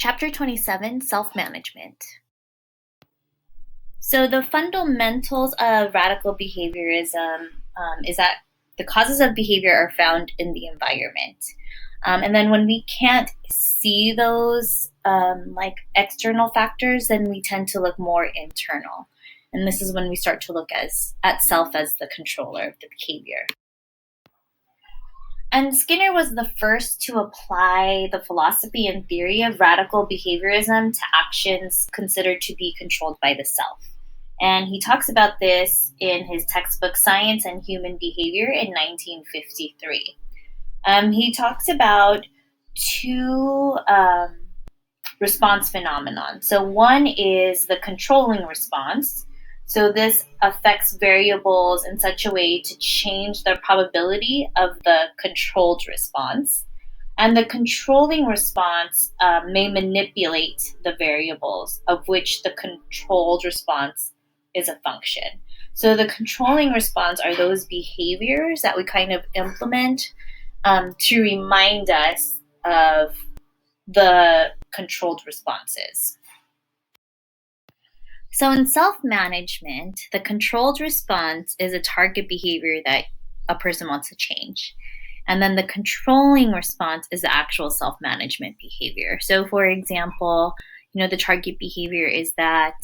Chapter 27, Self-Management. So the fundamentals of radical behaviorism is that the causes of behavior are found in the environment. And then when we can't see those like external factors, then we tend to look more internal. And this is when we start to look at self as the controller of the behavior. And Skinner was the first to apply the philosophy and theory of radical behaviorism to actions considered to be controlled by the self. And he talks about this in his textbook Science and Human Behavior in 1953. He talks about two response phenomenon. So one is the controlling response. So this affects variables in such a way to change the probability of the controlled response. And the controlling response may manipulate the variables of which the controlled response is a function. So the controlling response are those behaviors that we kind of implement to remind us of the controlled responses. So in self-management, the controlled response is a target behavior that a person wants to change. And then the controlling response is the actual self-management behavior. So for example, the target behavior is that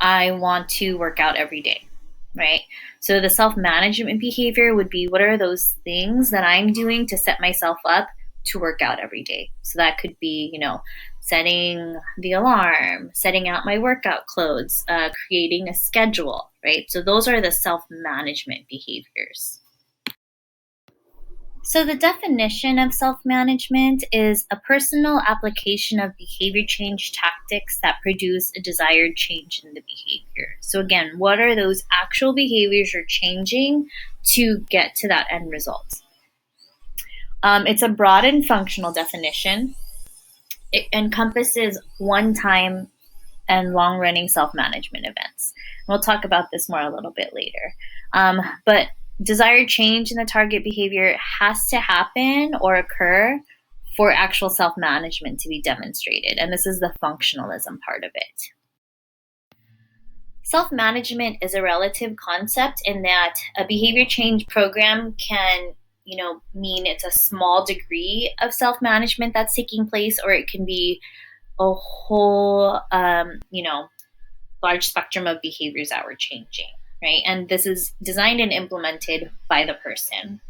I want to work out every day, right? So the self-management behavior would be, what are those things that I'm doing to set myself up to work out every day? So that could be, setting the alarm, setting out my workout clothes, creating a schedule, right? So those are the self-management behaviors. So the definition of self-management is a personal application of behavior change tactics that produce a desired change in the behavior. So again, what are those actual behaviors you're changing to get to that end result? It's a broad and functional definition. It encompasses one-time and long-running self-management events. We'll talk about this more a little bit later. But desired change in the target behavior has to happen or occur for actual self-management to be demonstrated. And this is the functionalism part of it. Self-management is a relative concept in that a behavior change program can mean it's a small degree of self-management that's taking place, or it can be a whole, large spectrum of behaviors that we're changing, right? And this is designed and implemented by the person.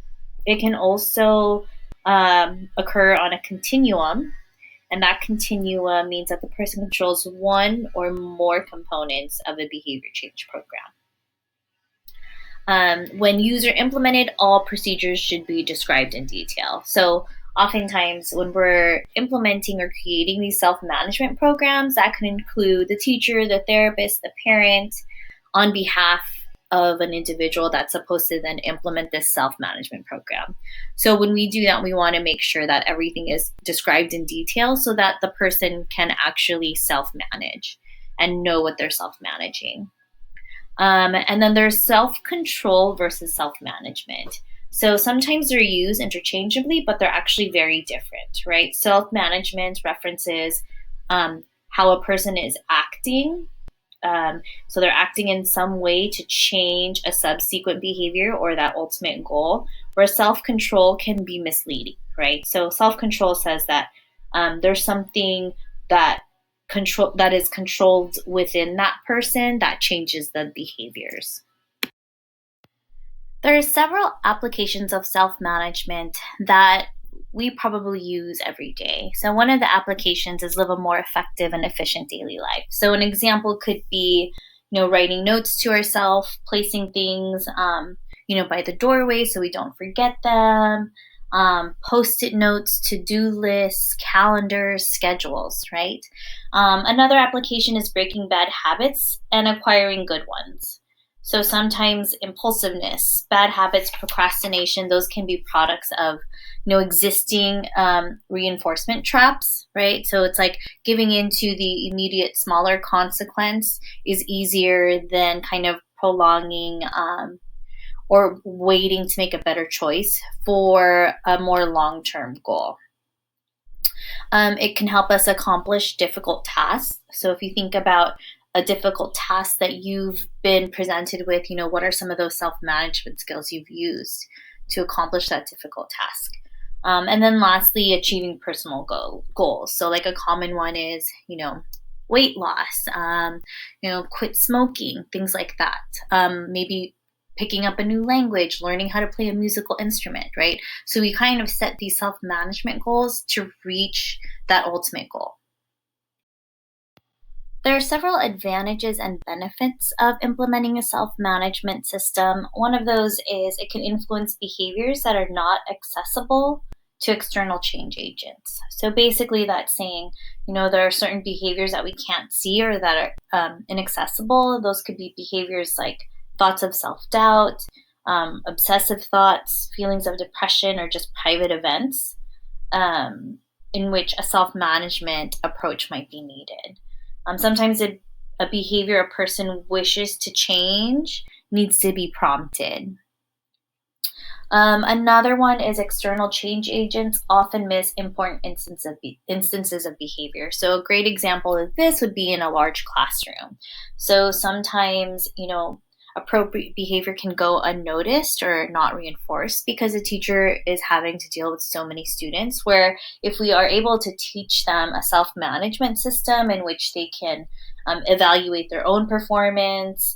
It can also occur on a continuum, and that continuum means that the person controls one or more components of a behavior change program. When user implemented, all procedures should be described in detail. So oftentimes when we're implementing or creating these self-management programs, that can include the teacher, the therapist, the parent, on behalf of an individual that's supposed to then implement this self-management program. So when we do that, we want to make sure that everything is described in detail so that the person can actually self-manage and know what they're self-managing. And then there's self-control versus self-management. So sometimes they're used interchangeably, but they're actually very different, right? Self-management references how a person is acting. So they're acting in some way to change a subsequent behavior or that ultimate goal, where self-control can be misleading, right? So self-control says that there's something that is controlled within that person that changes the behaviors. There are several applications of self-management that we probably use every day. So one of the applications is live a more effective and efficient daily life. So an example could be, writing notes to ourselves, placing things, by the doorway so we don't forget them, Post-it notes, to-do lists, calendars, schedules, right? Another application is breaking bad habits and acquiring good ones. So sometimes impulsiveness, bad habits, procrastination, those can be products of existing reinforcement traps, right? So it's like giving into the immediate smaller consequence is easier than kind of prolonging or waiting to make a better choice for a more long-term goal. It can help us accomplish difficult tasks. So if you think about a difficult task that you've been presented with, what are some of those self-management skills you've used to accomplish that difficult task? And then lastly, achieving personal goals. So like a common one is, weight loss, quit smoking, things like that. Maybe picking up a new language, learning how to play a musical instrument, right? So we kind of set these self-management goals to reach that ultimate goal. There are several advantages and benefits of implementing a self-management system. One of those is it can influence behaviors that are not accessible to external change agents. So basically that's saying, there are certain behaviors that we can't see or that are inaccessible. Those could be behaviors like thoughts of self-doubt, obsessive thoughts, feelings of depression, or just private events in which a self-management approach might be needed. Sometimes a behavior a person wishes to change needs to be prompted. Another one is external change agents often miss important instances of behavior. So a great example of this would be in a large classroom. So sometimes, appropriate behavior can go unnoticed or not reinforced because the teacher is having to deal with so many students, where if we are able to teach them a self-management system in which they can evaluate their own performance,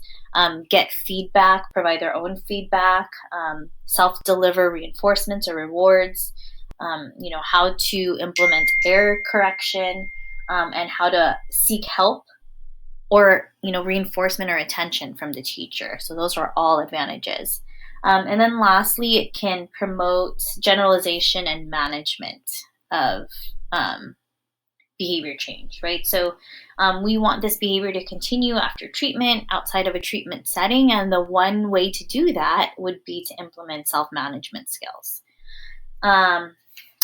get feedback, provide their own feedback, self-deliver reinforcements or rewards, how to implement error correction, and how to seek help or reinforcement or attention from the teacher. So those are all advantages. And then lastly, it can promote generalization and management of behavior change, right? So we want this behavior to continue after treatment, outside of a treatment setting, and the one way to do that would be to implement self-management skills.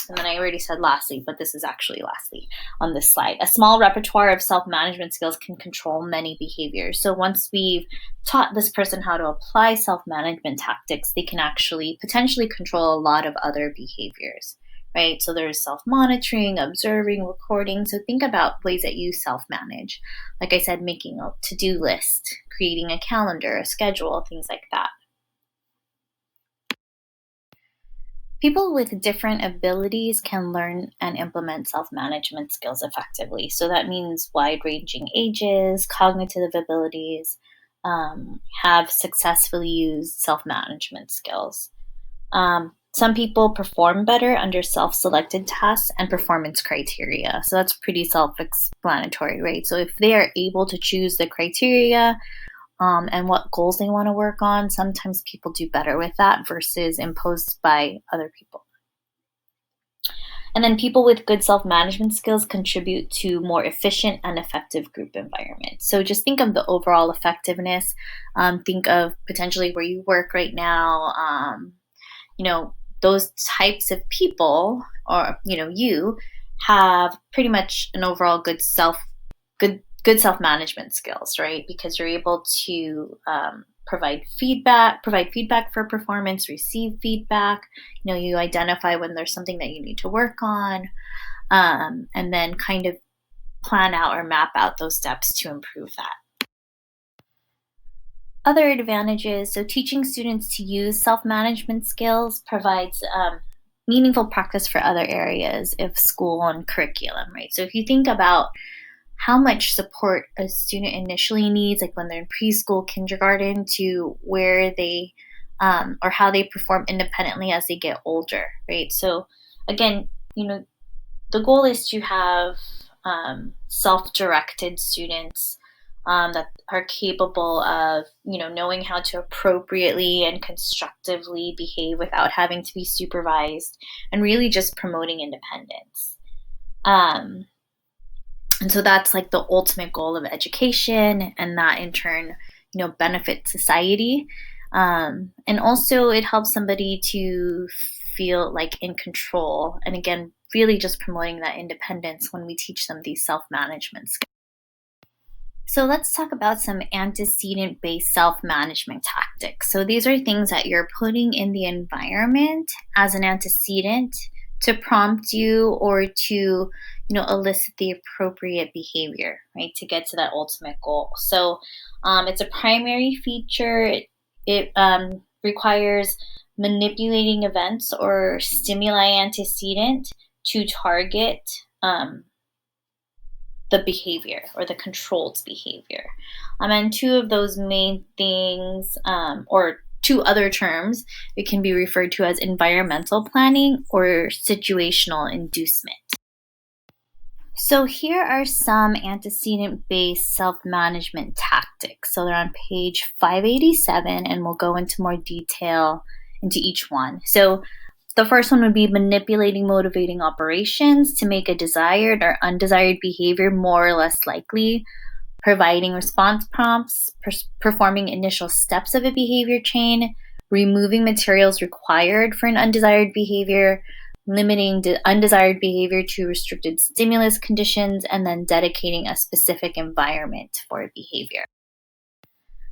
And then I already said lastly, but this is actually lastly on this slide. A small repertoire of self-management skills can control many behaviors. So once we've taught this person how to apply self-management tactics, they can actually potentially control a lot of other behaviors, right? So there's self-monitoring, observing, recording. So think about ways that you self-manage. Like I said, making a to-do list, creating a calendar, a schedule, things like that. People with different abilities can learn and implement self-management skills effectively. So that means wide-ranging ages, cognitive abilities, have successfully used self-management skills. Some people perform better under self-selected tasks and performance criteria. So that's pretty self-explanatory, right? So if they are able to choose the criteria and what goals they want to work on, sometimes people do better with that versus imposed by other people. And then people with good self-management skills contribute to more efficient and effective group environments. So just think of the overall effectiveness. Think of potentially where you work right now. Those types of people, or you have pretty much an overall good self-management skills, right? Because you're able to provide feedback for performance, receive feedback. You identify when there's something that you need to work on, and then kind of plan out or map out those steps to improve that. Other advantages, so teaching students to use self-management skills provides meaningful practice for other areas of school and curriculum, right? So if you think about how much support a student initially needs, like when they're in preschool, kindergarten, to where they or how they perform independently as they get older, right? So again, the goal is to have self-directed students that are capable of, knowing how to appropriately and constructively behave without having to be supervised, and really just promoting independence. And so that's like the ultimate goal of education, and that in turn, benefits society. And also it helps somebody to feel like in control. And again, really just promoting that independence when we teach them these self-management skills. So let's talk about some antecedent-based self-management tactics. So these are things that you're putting in the environment as an antecedent to prompt you or to elicit the appropriate behavior, right, to get to that ultimate goal. So it's a primary feature. It requires manipulating events or stimuli antecedent to target the behavior or the controlled behavior. And two of those main things, or two other terms, it can be referred to as environmental planning or situational inducement. So here are some antecedent-based self-management tactics. So they're on page 587, and we'll go into more detail into each one. So the first one would be manipulating motivating operations to make a desired or undesired behavior more or less likely, providing response prompts, performing initial steps of a behavior chain, removing materials required for an undesired behavior, limiting the undesired behavior to restricted stimulus conditions, and then dedicating a specific environment for a behavior.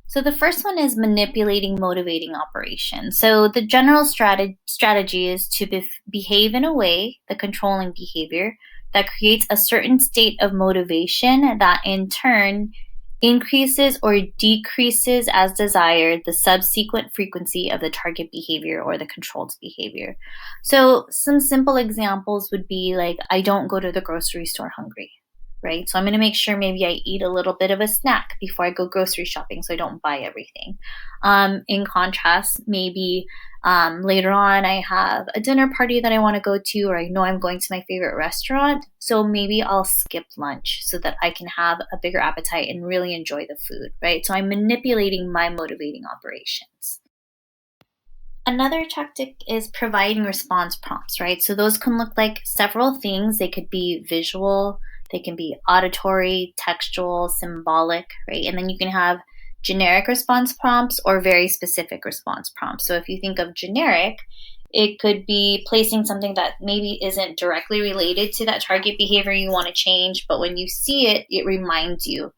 So the first one is manipulating motivating operations. So the general strategy is to behave in a way, the controlling behavior, that creates a certain state of motivation that in turn increases or decreases as desired the subsequent frequency of the target behavior or the controlled behavior. So some simple examples would be like, I don't go to the grocery store hungry, right? So I'm going to make sure maybe I eat a little bit of a snack before I go grocery shopping so I don't buy everything. In contrast, maybe later on I have a dinner party that I want to go to, or I know I'm going to my favorite restaurant, so maybe I'll skip lunch so that I can have a bigger appetite and really enjoy the food, right? So I'm manipulating my motivating operations. Another tactic is providing response prompts, right? So those can look like several things. They could be visual, they can be auditory, textual, symbolic, right? And then you can have generic response prompts or very specific response prompts. So if you think of generic, it could be placing something that maybe isn't directly related to that target behavior you want to change, but when you see it, it reminds you.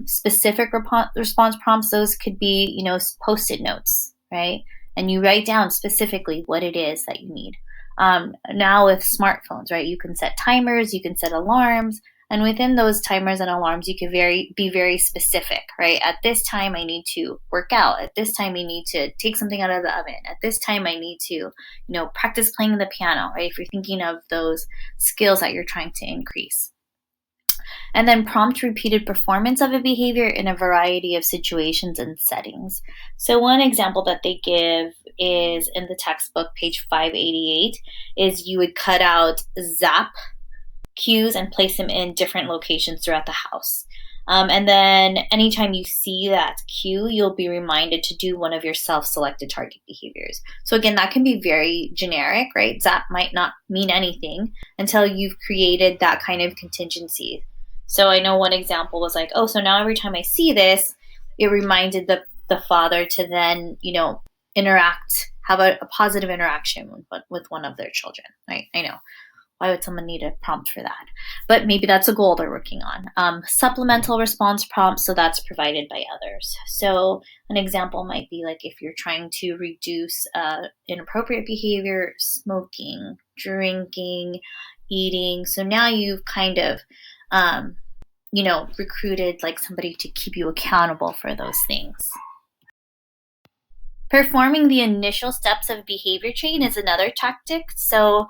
Specific response prompts, those could be, Post-it notes, right? And you write down specifically what it is that you need. Now with smartphones, right, you can set timers, you can set alarms, and within those timers and alarms, you can be very specific, right? At this time, I need to work out. At this time, I need to take something out of the oven. At this time, I need to, practice playing the piano, right? If you're thinking of those skills that you're trying to increase. And then prompt repeated performance of a behavior in a variety of situations and settings. So one example that they give is in the textbook, page 588, is you would cut out zap cues and place them in different locations throughout the house. And then anytime you see that cue, you'll be reminded to do one of your self-selected target behaviors. So again, that can be very generic, right? Zap might not mean anything until you've created that kind of contingency. So I know one example was like, so now every time I see this, it reminded the father to then, interact, have a positive interaction with one of their children, right? I know. Why would someone need a prompt for that? But maybe that's a goal they're working on. Supplemental response prompts, so that's provided by others. So an example might be like if you're trying to reduce inappropriate behavior, smoking, drinking, eating. So now you've kind of, recruited like somebody to keep you accountable for those things. Performing the initial steps of behavior chain is another tactic. So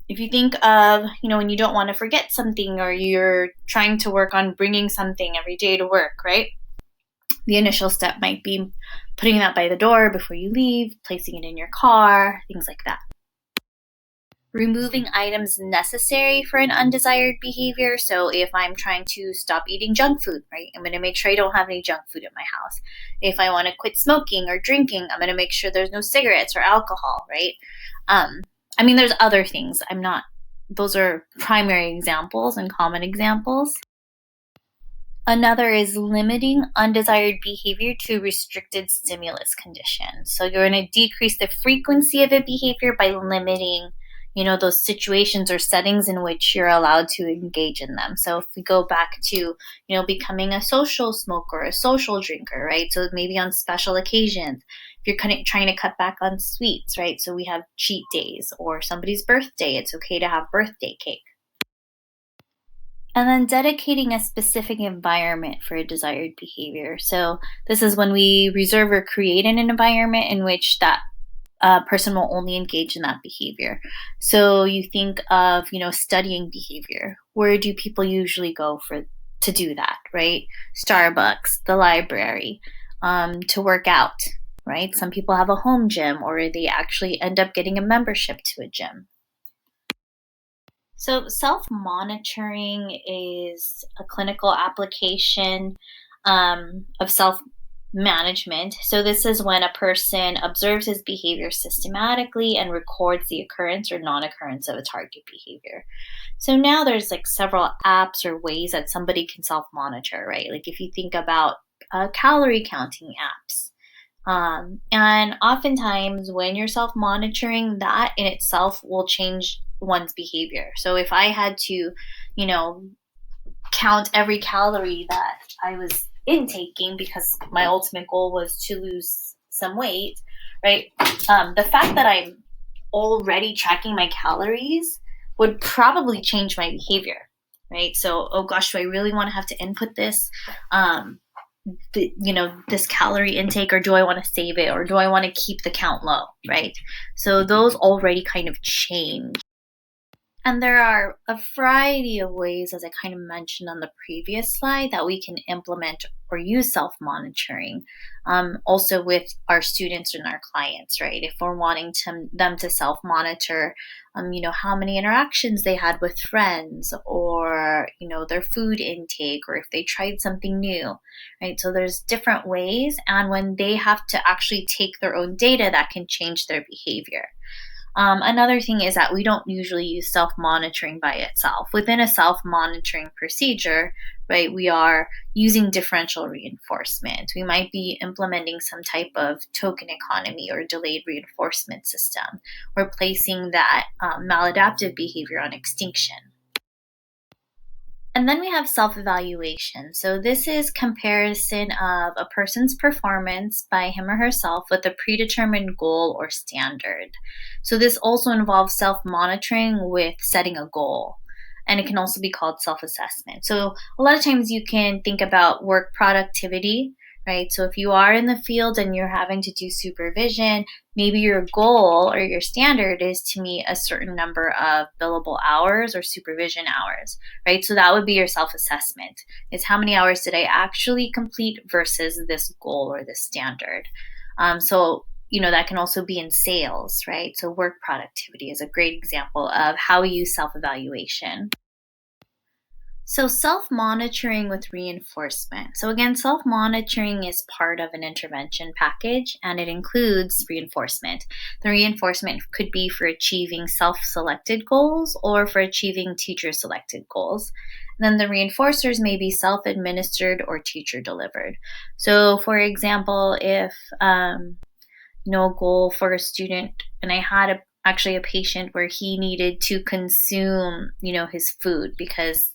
if you think of, when you don't want to forget something or you're trying to work on bringing something every day to work, right? The initial step might be putting that by the door before you leave, placing it in your car, things like that. Removing items necessary for an undesired behavior. So if I'm trying to stop eating junk food, right, I'm going to make sure I don't have any junk food in my house. If I want to quit smoking or drinking, I'm going to make sure there's no cigarettes or alcohol, right? There's other things. Those are primary examples and common examples. Another is limiting undesired behavior to restricted stimulus conditions. So you're going to decrease the frequency of a behavior by limiting, those situations or settings in which you're allowed to engage in them. So if we go back to, becoming a social smoker, a social drinker, right? So maybe on special occasions, you're kind of trying to cut back on sweets, right? So we have cheat days, or somebody's birthday, it's okay to have birthday cake. And then dedicating a specific environment for a desired behavior. So this is when we reserve or create an environment in which that person will only engage in that behavior. So you think of, studying behavior. Where do people usually go to do that, right? Starbucks, the library, to work out, right? Some people have a home gym, or they actually end up getting a membership to a gym. So self-monitoring is a clinical application of self-management. So this is when a person observes his behavior systematically and records the occurrence or non-occurrence of a target behavior. So now there's like several apps or ways that somebody can self-monitor, right? Like if you think about calorie counting apps. And oftentimes when you're self-monitoring, that in itself will change one's behavior. So if I had to, count every calorie that I was intaking because my ultimate goal was to lose some weight, right? The fact that I'm already tracking my calories would probably change my behavior, right? So, oh gosh, do I really want to have to input this? This calorie intake, or do I want to save it, or do I want to keep the count low, right? So those already kind of change. And there are a variety of ways, as I kind of mentioned on the previous slide, that we can implement or use self-monitoring, also with our students and our clients, right? If we're wanting them to self-monitor, how many interactions they had with friends, or, their food intake, or if they tried something new, right? So there's different ways, and when they have to actually take their own data, that can change their behavior. Another thing is that we don't usually use self-monitoring by itself. Within a self-monitoring procedure, right, we are using differential reinforcement. We might be implementing some type of token economy or delayed reinforcement system. We're placing that maladaptive behavior on extinction. And then we have self-evaluation. So this is comparison of a person's performance by him or herself with a predetermined goal or standard. So this also involves self-monitoring with setting a goal. And it can also be called self-assessment. So a lot of times you can think about work productivity, right? So if you are in the field and you're having to do supervision, maybe your goal or your standard is to meet a certain number of billable hours or supervision hours, right? So that would be your self-assessment. It's how many hours did I actually complete versus this goal or this standard. That can also be in sales, right? So work productivity is a great example of how we use self-evaluation. So self-monitoring with reinforcement. So again, self-monitoring is part of an intervention package, and it includes reinforcement. The reinforcement could be for achieving self-selected goals or for achieving teacher-selected goals. And then the reinforcers may be self-administered or teacher-delivered. So for example, if a goal for a student, and I had actually a patient where he needed to consume, his food because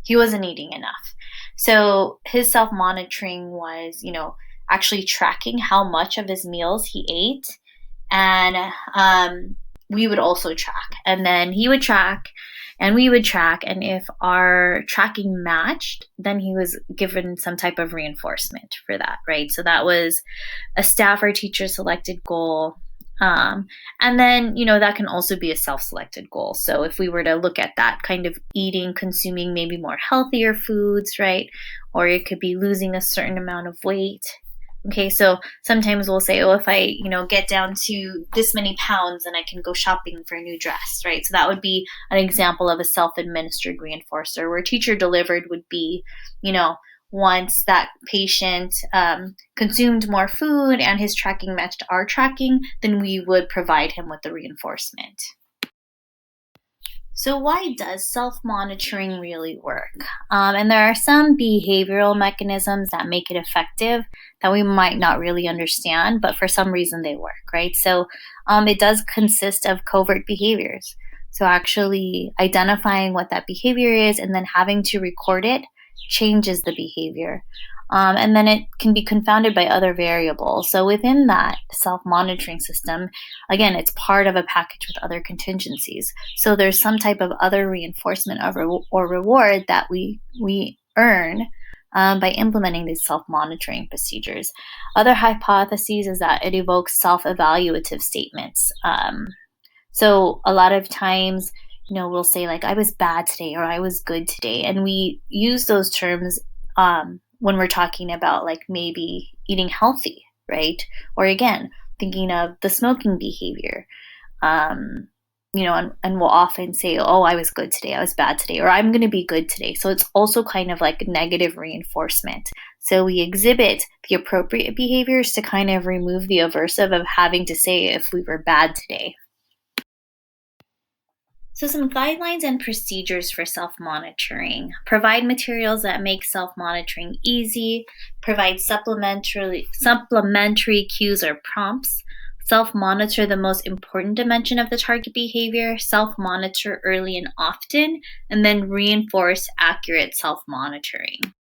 he wasn't eating enough. So his self-monitoring was, actually tracking how much of his meals he ate. And we would also track. And then he would track and we would track. And if our tracking matched, then he was given some type of reinforcement for that, right? So that was a staff or teacher selected goal. And then, that can also be a self-selected goal. So if we were to look at that kind of eating, consuming maybe more healthier foods, right? Or it could be losing a certain amount of weight. Okay, so sometimes we'll say, if I, get down to this many pounds, then I can go shopping for a new dress, right? So that would be an example of a self-administered reinforcer, where teacher delivered would be, once that patient consumed more food and his tracking matched our tracking, then we would provide him with the reinforcement. So why does self-monitoring really work? And there are some behavioral mechanisms that make it effective that we might not really understand, but for some reason they work, right? So it does consist of covert behaviors. So actually identifying what that behavior is and then having to record it changes the behavior. And then it can be confounded by other variables. So within that self-monitoring system, again, it's part of a package with other contingencies. So there's some type of other reinforcement or reward that we earn by implementing these self-monitoring procedures. Other hypotheses is that it evokes self-evaluative statements. So a lot of times, we'll say like, I was bad today or I was good today. And we use those terms when we're talking about like maybe eating healthy, right? Or again, thinking of the smoking behavior. And we'll often say, oh, I was good today, I was bad today, or I'm going to be good today. So it's also kind of like negative reinforcement. So we exhibit the appropriate behaviors to kind of remove the aversive of having to say if we were bad today. So some guidelines and procedures for self-monitoring. Provide materials that make self-monitoring easy. Provide supplementary cues or prompts. Self-monitor the most important dimension of the target behavior. Self-monitor early and often. And then reinforce accurate self-monitoring.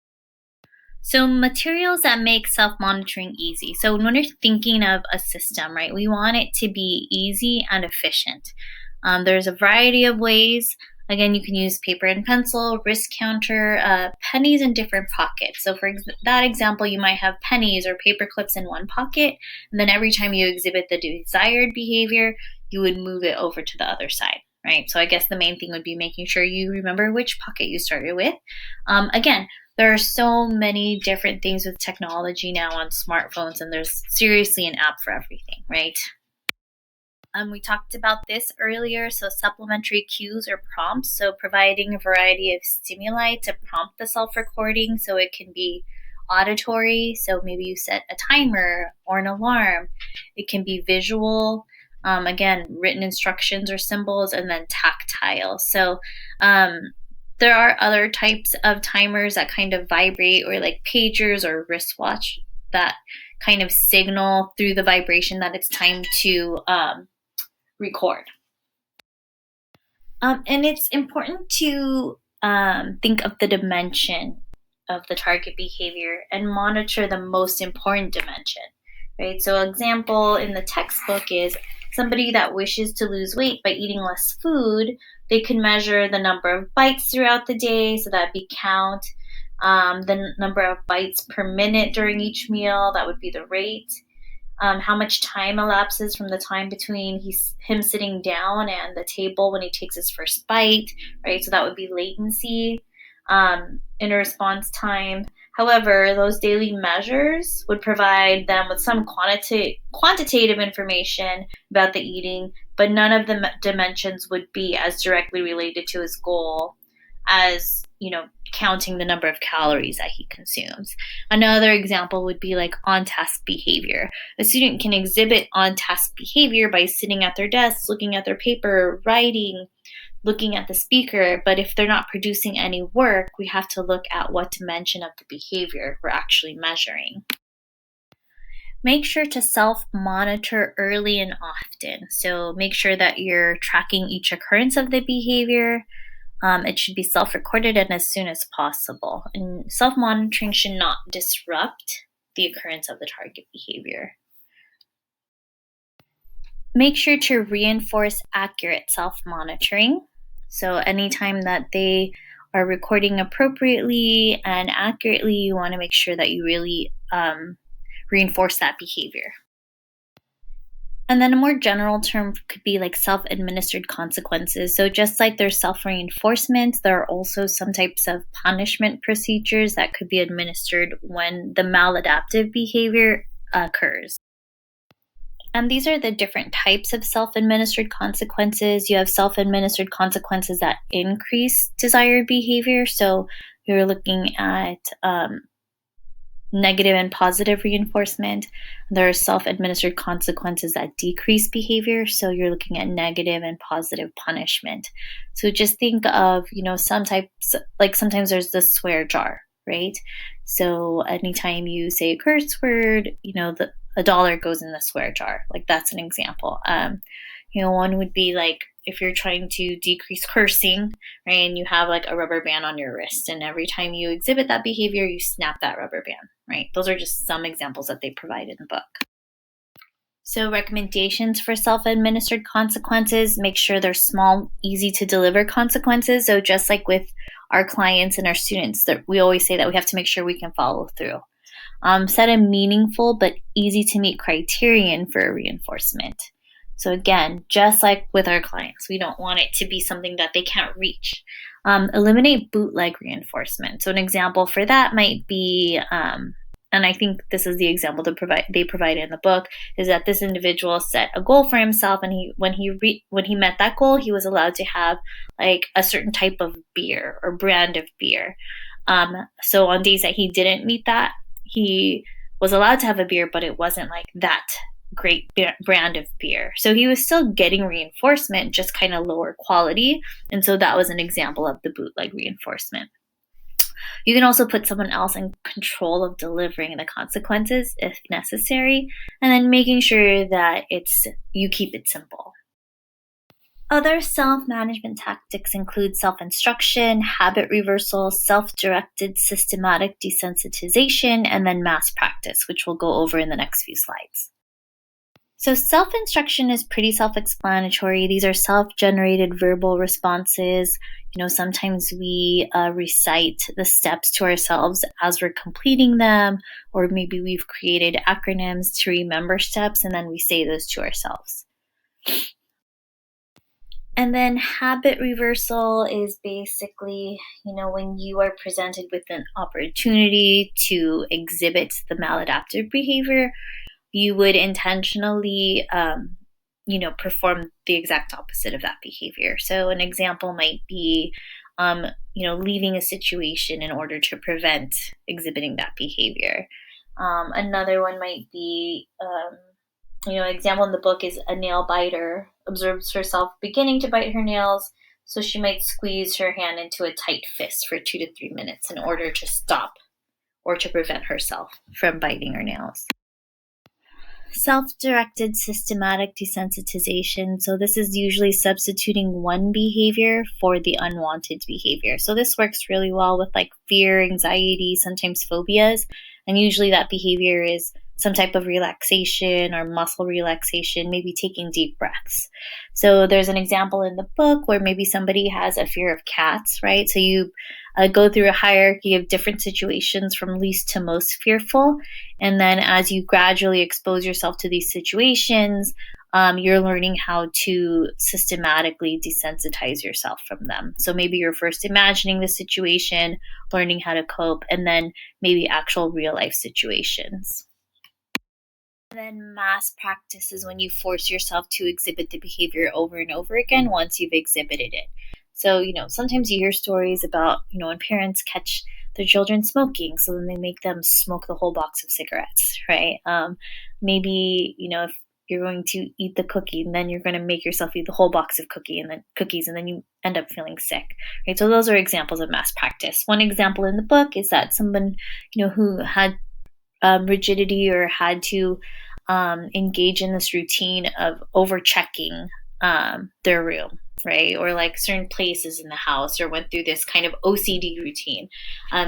So materials that make self-monitoring easy. So when you're thinking of a system, right, we want it to be easy and efficient. There's a variety of ways. Again, you can use paper and pencil, wrist counter, pennies in different pockets. So for that example, you might have pennies or paper clips in one pocket, and then every time you exhibit the desired behavior, you would move it over to the other side, right? So I guess the main thing would be making sure you remember which pocket you started with. Again, there are so many different things with technology now on smartphones, and there's seriously an app for everything, right? We talked about this earlier, so supplementary cues or prompts, so providing a variety of stimuli to prompt the self-recording, so it can be auditory, so maybe you set a timer or an alarm. It can be visual, again, written instructions or symbols, and then tactile. So there are other types of timers that kind of vibrate, or like pagers or wristwatch that kind of signal through the vibration that it's time to record. And it's important to think of the dimension of the target behavior and monitor the most important dimension, right? So an example in the textbook is somebody that wishes to lose weight by eating less food. They can measure the number of bites throughout the day, so that'd be count. The number of bites per minute during each meal, that would be the rate. How much time elapses from the time between him sitting down and the table when he takes his first bite, right? So that would be latency, in response time. However, those daily measures would provide them with some quantitative information about the eating, but none of the dimensions would be as directly related to his goal as, counting the number of calories that he consumes. Another example would be like on-task behavior. A student can exhibit on-task behavior by sitting at their desk, looking at their paper, writing, looking at the speaker, but if they're not producing any work, we have to look at what dimension of the behavior we're actually measuring. Make sure to self-monitor early and often. So make sure that you're tracking each occurrence of the behavior. It should be self-recorded and as soon as possible. And self-monitoring should not disrupt the occurrence of the target behavior. Make sure to reinforce accurate self-monitoring. So anytime that they are recording appropriately and accurately, you want to make sure that you really reinforce that behavior. And then a more general term could be like self-administered consequences. So just like there's self-reinforcement, there are also some types of punishment procedures that could be administered when the maladaptive behavior occurs. And these are the different types of self-administered consequences. You have self-administered consequences that increase desired behavior. So you're looking at negative and positive reinforcement. There are self-administered consequences that decrease behavior. So you're looking at negative and positive punishment. So just think of, some types, like sometimes there's the swear jar, right? So anytime you say a curse word, $1 goes in the swear jar. Like that's an example. One would be like if you're trying to decrease cursing, right, and you have like a rubber band on your wrist, and every time you exhibit that behavior, you snap that rubber band, right? Those are just some examples that they provide in the book. So recommendations for self-administered consequences, make sure they're small, easy to deliver consequences. So just like with our clients and our students, that we always say that we have to make sure we can follow through. Set a meaningful but easy to meet criterion for a reinforcement. So again, just like with our clients, we don't want it to be something that they can't reach. Eliminate bootleg reinforcement. So an example for that might be, and I think this is the example they provide in the book, is that this individual set a goal for himself, and when he met that goal, he was allowed to have like a certain type of beer or brand of beer. So on days that he didn't meet that, he was allowed to have a beer, but it wasn't like that great brand of beer. So he was still getting reinforcement, just kind of lower quality. And so that was an example of the bootleg reinforcement. You can also put someone else in control of delivering the consequences if necessary, and then making sure that you keep it simple. Other self-management tactics include self-instruction, habit reversal, self-directed systematic desensitization, and then mass practice, which we'll go over in the next few slides. So self-instruction is pretty self-explanatory. These are self-generated verbal responses. Sometimes we recite the steps to ourselves as we're completing them, or maybe we've created acronyms to remember steps, and then we say those to ourselves. And then habit reversal is basically, when you are presented with an opportunity to exhibit the maladaptive behavior, you would intentionally, perform the exact opposite of that behavior. So an example might be, leaving a situation in order to prevent exhibiting that behavior. Another one might be, an example in the book is a nail biter observes herself beginning to bite her nails, so she might squeeze her hand into a tight fist for 2 to 3 minutes in order to stop or to prevent herself from biting her nails. Self-directed systematic desensitization. So this is usually substituting one behavior for the unwanted behavior. So this works really well with like fear, anxiety, sometimes phobias. And usually that behavior is some type of relaxation or muscle relaxation, maybe taking deep breaths. So there's an example in the book where maybe somebody has a fear of cats, right? So you go through a hierarchy of different situations from least to most fearful. And then as you gradually expose yourself to these situations, you're learning how to systematically desensitize yourself from them. So maybe you're first imagining the situation, learning how to cope, and then maybe actual real life situations. And then mass practice is when you force yourself to exhibit the behavior over and over again once you've exhibited it. So, sometimes you hear stories about, when parents catch their children smoking, so then they make them smoke the whole box of cigarettes, right? Maybe, if you're going to eat the cookie, and then you're going to make yourself eat the whole box of cookies, and then you end up feeling sick, right? So those are examples of mass practice. One example in the book is that someone, who had rigidity or had to engage in this routine of over-checking their room, right? Or like certain places in the house, or went through this kind of OCD routine.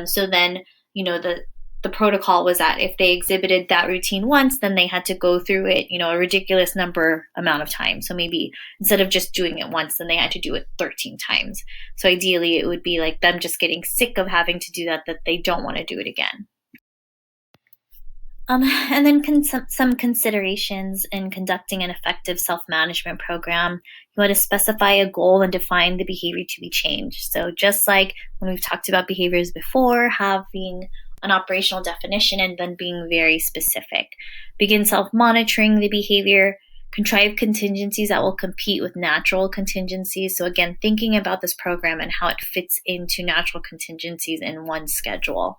So then, the protocol was that if they exhibited that routine once, then they had to go through it, a ridiculous amount of times. So maybe instead of just doing it once, then they had to do it 13 times. So ideally it would be like them just getting sick of having to do that they don't want to do it again. And then some considerations in conducting an effective self-management program. You want to specify a goal and define the behavior to be changed. So just like when we've talked about behaviors before, having an operational definition and then being very specific. Begin self-monitoring the behavior. Contrive contingencies that will compete with natural contingencies. So again, thinking about this program and how it fits into natural contingencies in one schedule.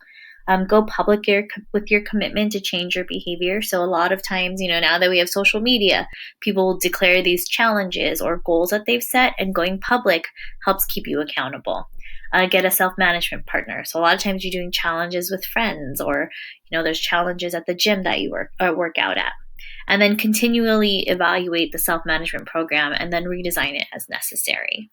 Go public with your commitment to change your behavior. So a lot of times, now that we have social media, people will declare these challenges or goals that they've set, and going public helps keep you accountable. Get a self-management partner. So a lot of times you're doing challenges with friends, or, there's challenges at the gym that you work out at. and then continually evaluate the self management program and then redesign it as necessary.